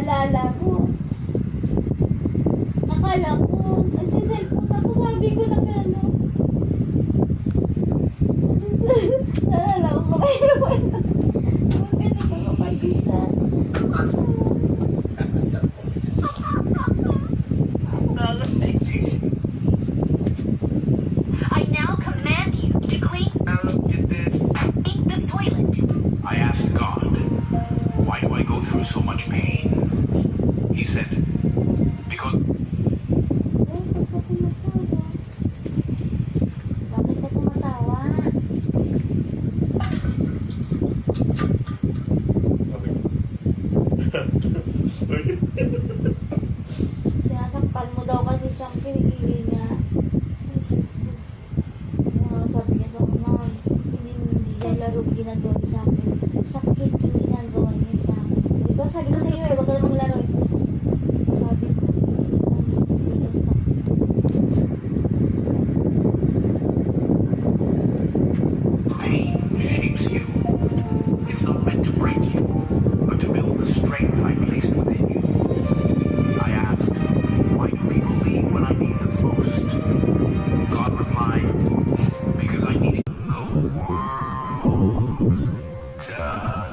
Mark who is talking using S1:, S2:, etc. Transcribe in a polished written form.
S1: Naalala ko. Akala ko, nagsiselfone ako, sabi ko na gano'n. Naalala ko pa kayo. Huwag ganun ko kapag-isa.
S2: I now command you to clean this toilet.
S3: I asked God, why do I go through so much pain? He said, because
S1: Bakit ka tumatawa? Sinasaktan mo daw kasi siyang kilikili niya. Sabi niya sa akin, hindi niya laro ginagawa sa akin. Sakit yung ginagawa niya sa akin. Diba sabi ko sa iyo eh, huwag ka namang laro. Sabi ko,
S3: pain shapes you. It's not meant to break you, but to build the strength I placed within you. I asked, why do people leave when I need them most? God replied, because I needed the world. I asked.